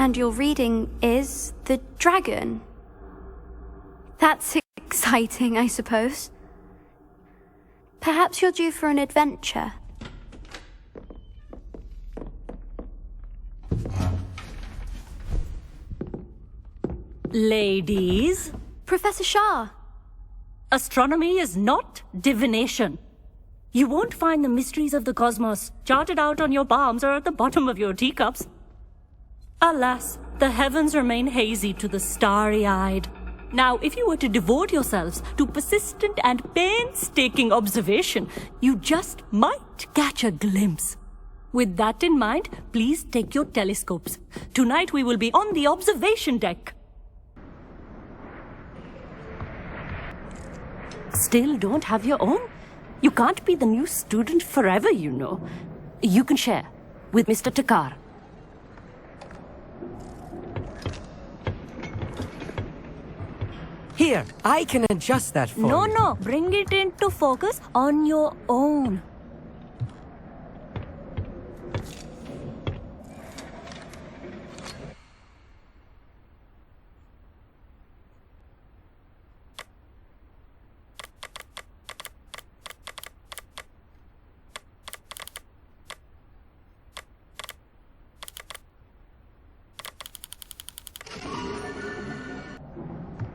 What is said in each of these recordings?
And your reading is the dragon. That's exciting, I suppose. Perhaps you're due for an adventure. Ladies, Professor Shah. astronomy is not divination. You won't find the mysteries of the cosmos charted out on your palms or at the bottom of your teacups. Alas, the heavens remain hazy to the starry-eyed. Now, if you were to devote yourselves to persistent and painstaking observation, you just might catch a glimpse. With that in mind, please take your telescopes. Tonight we will be on the observation deck. Still don't have your own? You can't be the new student forever, you know. You can share with Mr. Takar. Here, I can adjust that for you. No, bring it into focus on your own.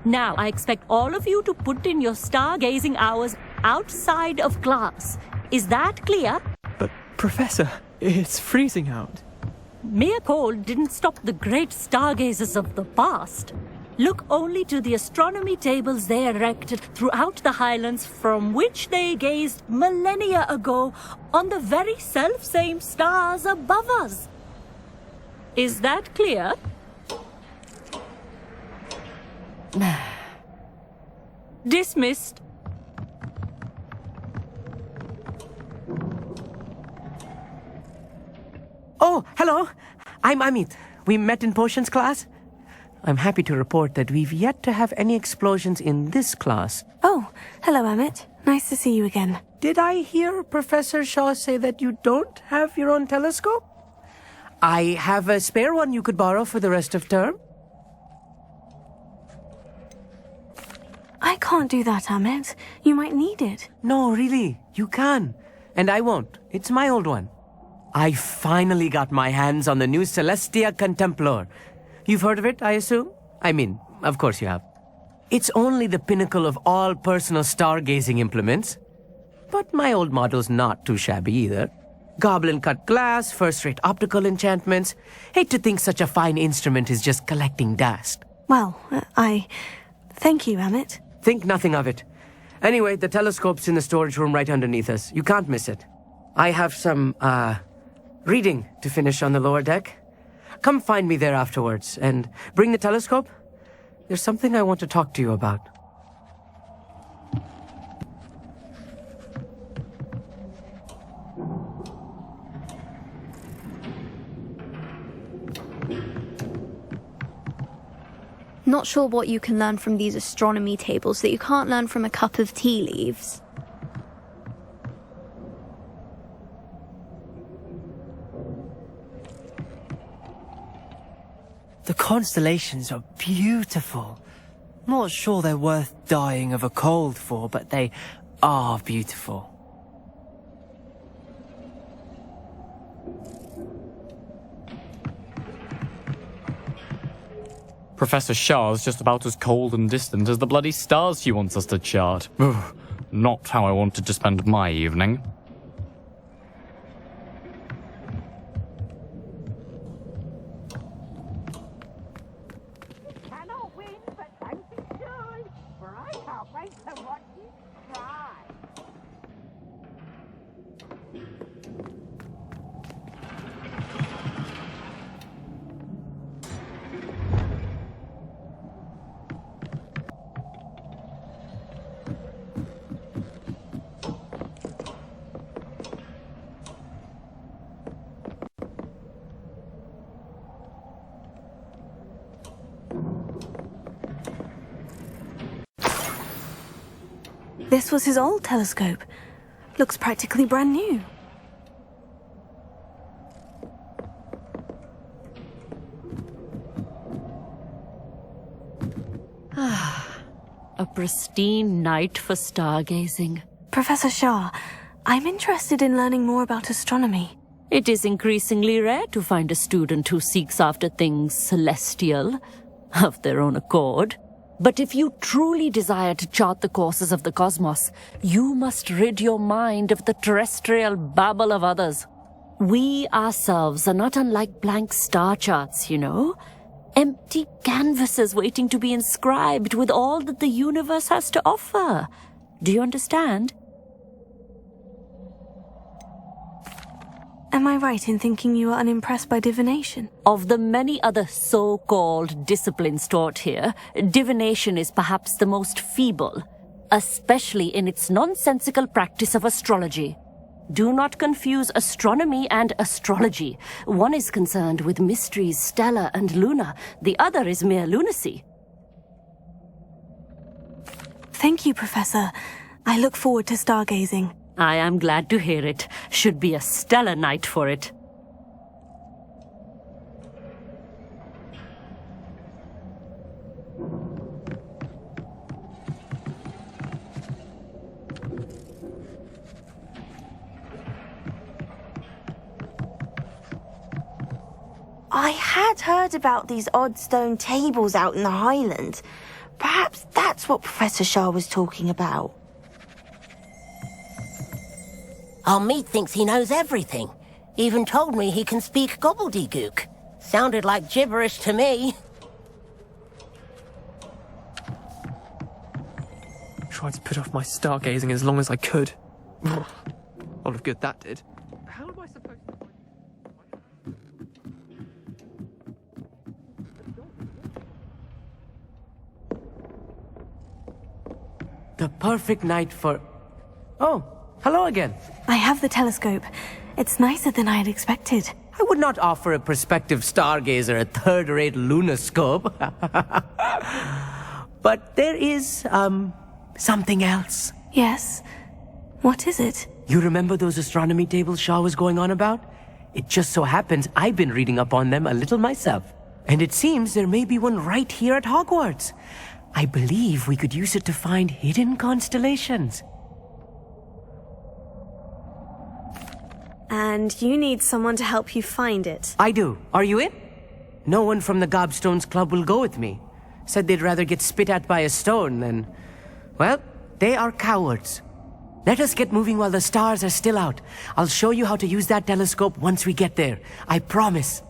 Now, I expect all of you to put in your stargazing hours outside of class. Is that clear? But, Professor, it's freezing out. Mere cold didn't stop the great stargazers of the past. Look only to the astronomy tables they erected throughout the highlands from which they gazed millennia ago on the very self-same stars above us. Is that clear? Dismissed. Oh, hello. I'm Amit. We met in potions class. I'm happy to report that we've yet to have any explosions in this class. Oh, hello, Amit. Nice to see you again. Did I hear Professor Shah say that you don't have your own telescope? I have a spare one you could borrow for the rest of term. I can't do that, Amit. You might need it. No, really, you can. And I won't. It's my old one. I finally got my hands on the new Celestia Contemplar. You've heard of it, I assume? I mean, of course you have. It's only the pinnacle of all personal stargazing implements. But my old model's not too shabby either. Goblin-cut glass, first-rate optical enchantments. Hate to think such a fine instrument is just collecting dust. Well, thank you, Amit. Think nothing of it. Anyway, the telescope's in the storage room right underneath us. You can't miss it. I have some, reading to finish on the lower deck. Come find me there afterwards, and bring the telescope. There's something I want to talk to you about. Not sure what you can learn from these astronomy tables that you can't learn from a cup of tea leaves. The constellations are beautiful. Not sure they're worth dying of a cold for, but they are beautiful. Professor Shah's just about as cold and distant as the bloody stars she wants us to chart. Ugh, not how I wanted to spend my evening. Cannot win, but don't be shy, for I can't wait to watch you try. This was his old telescope. Looks practically brand new. A pristine night for stargazing. Professor Shah, I'm interested in learning more about astronomy. It is increasingly rare to find a student who seeks after things celestial, of their own accord. But if you truly desire to chart the courses of the cosmos, you must rid your mind of the terrestrial babble of others. We ourselves are not unlike blank star charts, you know? Empty canvases waiting to be inscribed with all that the universe has to offer. Do you understand? Am I right in thinking you are unimpressed by divination? Of the many other so-called disciplines taught here, divination is perhaps the most feeble, especially in its nonsensical practice of astrology. Do not confuse astronomy and astrology. One is concerned with mysteries stellar and lunar, the other is mere lunacy. Thank you, Professor. I look forward to stargazing. I am glad to hear it. Should be a stellar night for it. I had heard about these odd stone tables out in the Highlands. Perhaps that's what Professor Shah was talking about. Amit thinks he knows everything. Even told me he can speak gobbledygook. Sounded like gibberish to me. Tried to put off my stargazing as long as I could. A lot of good that did. How am I supposed to... The perfect night for... Oh, hello again. I have the telescope. It's nicer than I had expected. I would not offer a prospective stargazer a third-rate lunoscope. But there is, something else. Yes? What is it? You remember those astronomy tables Shah was going on about? It just so happens I've been reading up on them a little myself. And it seems there may be one right here at Hogwarts. I believe we could use it to find hidden constellations. And you need someone to help you find it. I do. Are you in? No one from the Gobstones Club will go with me. Said they'd rather get spit at by a stone than... Well, they are cowards. Let us get moving while the stars are still out. I'll show you how to use that telescope once we get there. I promise.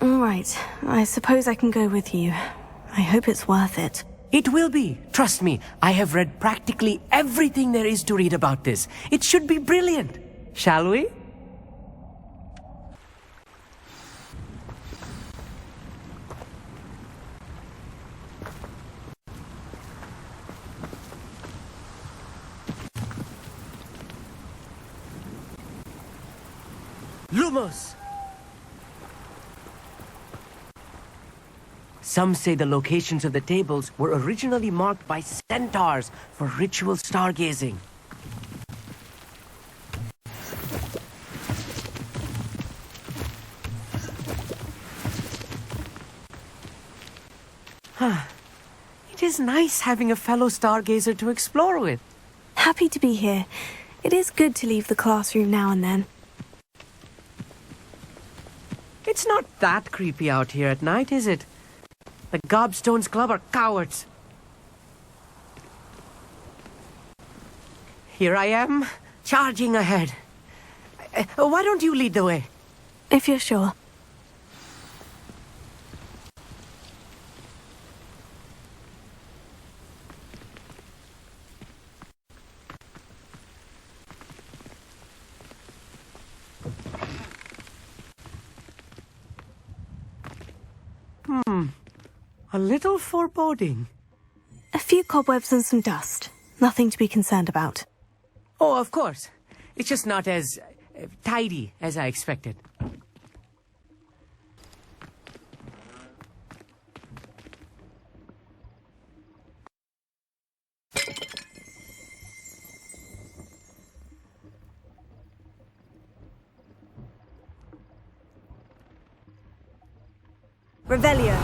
All right. I suppose I can go with you. I hope it's worth it. It will be. Trust me, I have read practically everything there is to read about this. It should be brilliant. Shall we? Lumos! Some say the locations of the tables were originally marked by centaurs for ritual stargazing. It is nice having a fellow stargazer to explore with. Happy to be here. It is good to leave the classroom now and then. It's not that creepy out here at night, is it? The Gobstones Club are cowards. Here I am, charging ahead. Why don't you lead the way? If you're sure. A little foreboding. A few cobwebs and some dust. Nothing to be concerned about. Oh, of course. It's just not as tidy as I expected. Revelio.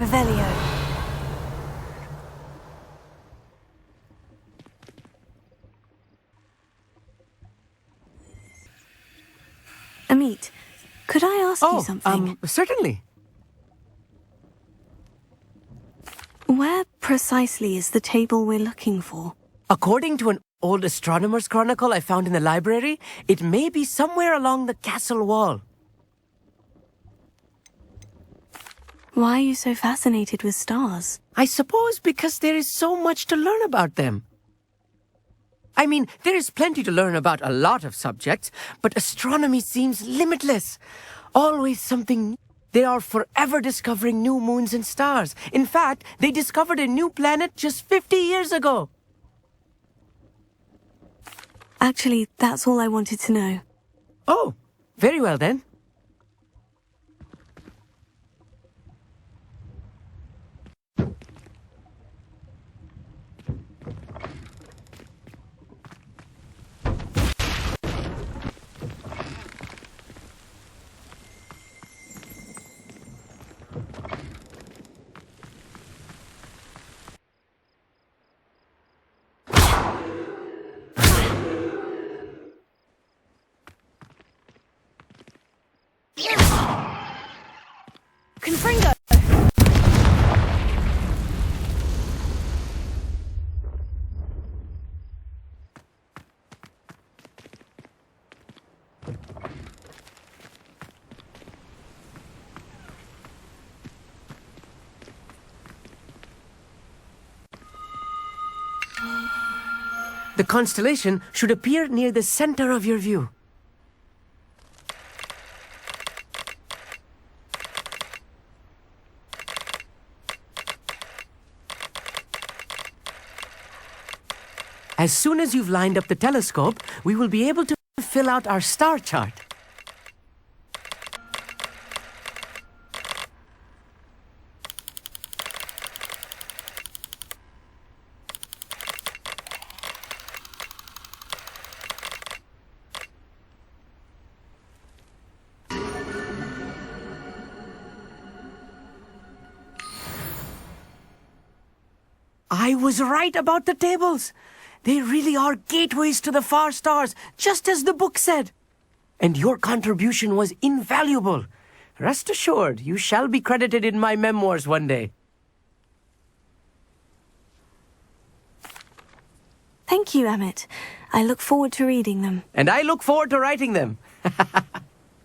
Revelio. Amit, could I ask you something? Certainly. Where precisely is the table we're looking for? According to an old astronomer's chronicle I found in the library, it may be somewhere along the castle wall. Why are you so fascinated with stars? I suppose because there is so much to learn about them. I mean, there is plenty to learn about a lot of subjects, but astronomy seems limitless. Always something new. They are forever discovering new moons and stars. In fact, they discovered a new planet just 50 years ago. Actually, that's all I wanted to know. Oh, very well then. Confringo! The constellation should appear near the center of your view. As soon as you've lined up the telescope, we will be able to fill out our star chart. I was right about the tables. They really are gateways to the far stars, just as the book said. And your contribution was invaluable. Rest assured, you shall be credited in my memoirs one day. Thank you, Amit. I look forward to reading them. And I look forward to writing them.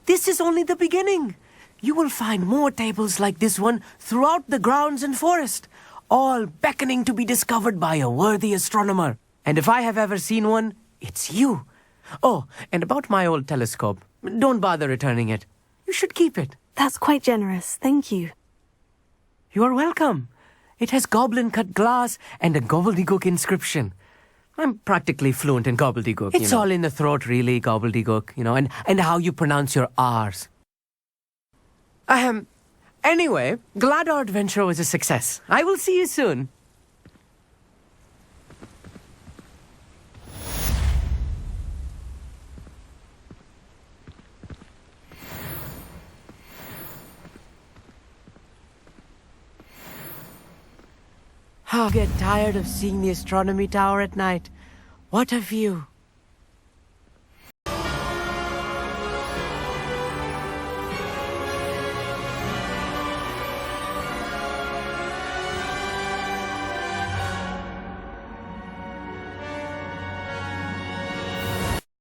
This is only the beginning. You will find more tables like this one throughout the grounds and forest, all beckoning to be discovered by a worthy astronomer. And if I have ever seen one, it's you. Oh, and about my old telescope, don't bother returning it. You should keep it. That's quite generous. Thank you. You're welcome. It has goblin-cut glass and a gobbledygook inscription. I'm practically fluent in gobbledygook. It's all in the throat, really, gobbledygook, and how you pronounce your R's. Anyway, glad our adventure was a success. I will see you soon. I'll get tired of seeing the astronomy tower at night. What a view.